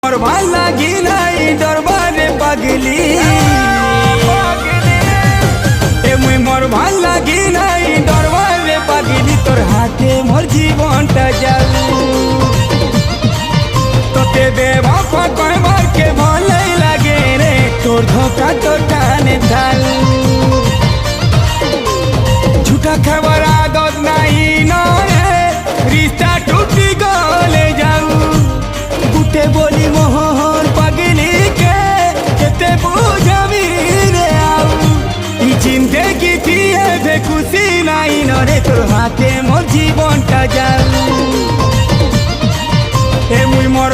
মোর ভাল লাগি নাই দরবারে পাগলি মুই মোর ভাল লাগি নাই দরবারে পাগলি তোর হাতে মোর জীবনটা যাও তোতে বেওয়াফা কয়বার কে ভালোই লাগে রে তোর ধোকা তোর কানে ঢাল झूठा खबर आदत नहीं नरे रिश्ता टूटी गले जाऊ गुटे बोली मोहर पगली के केते बुझामी रे आऊ ई जिंदगी दिए बे खुशी नहीं नरे तोर हाथे मोर जीवनटा जाऊ ए मुई मोर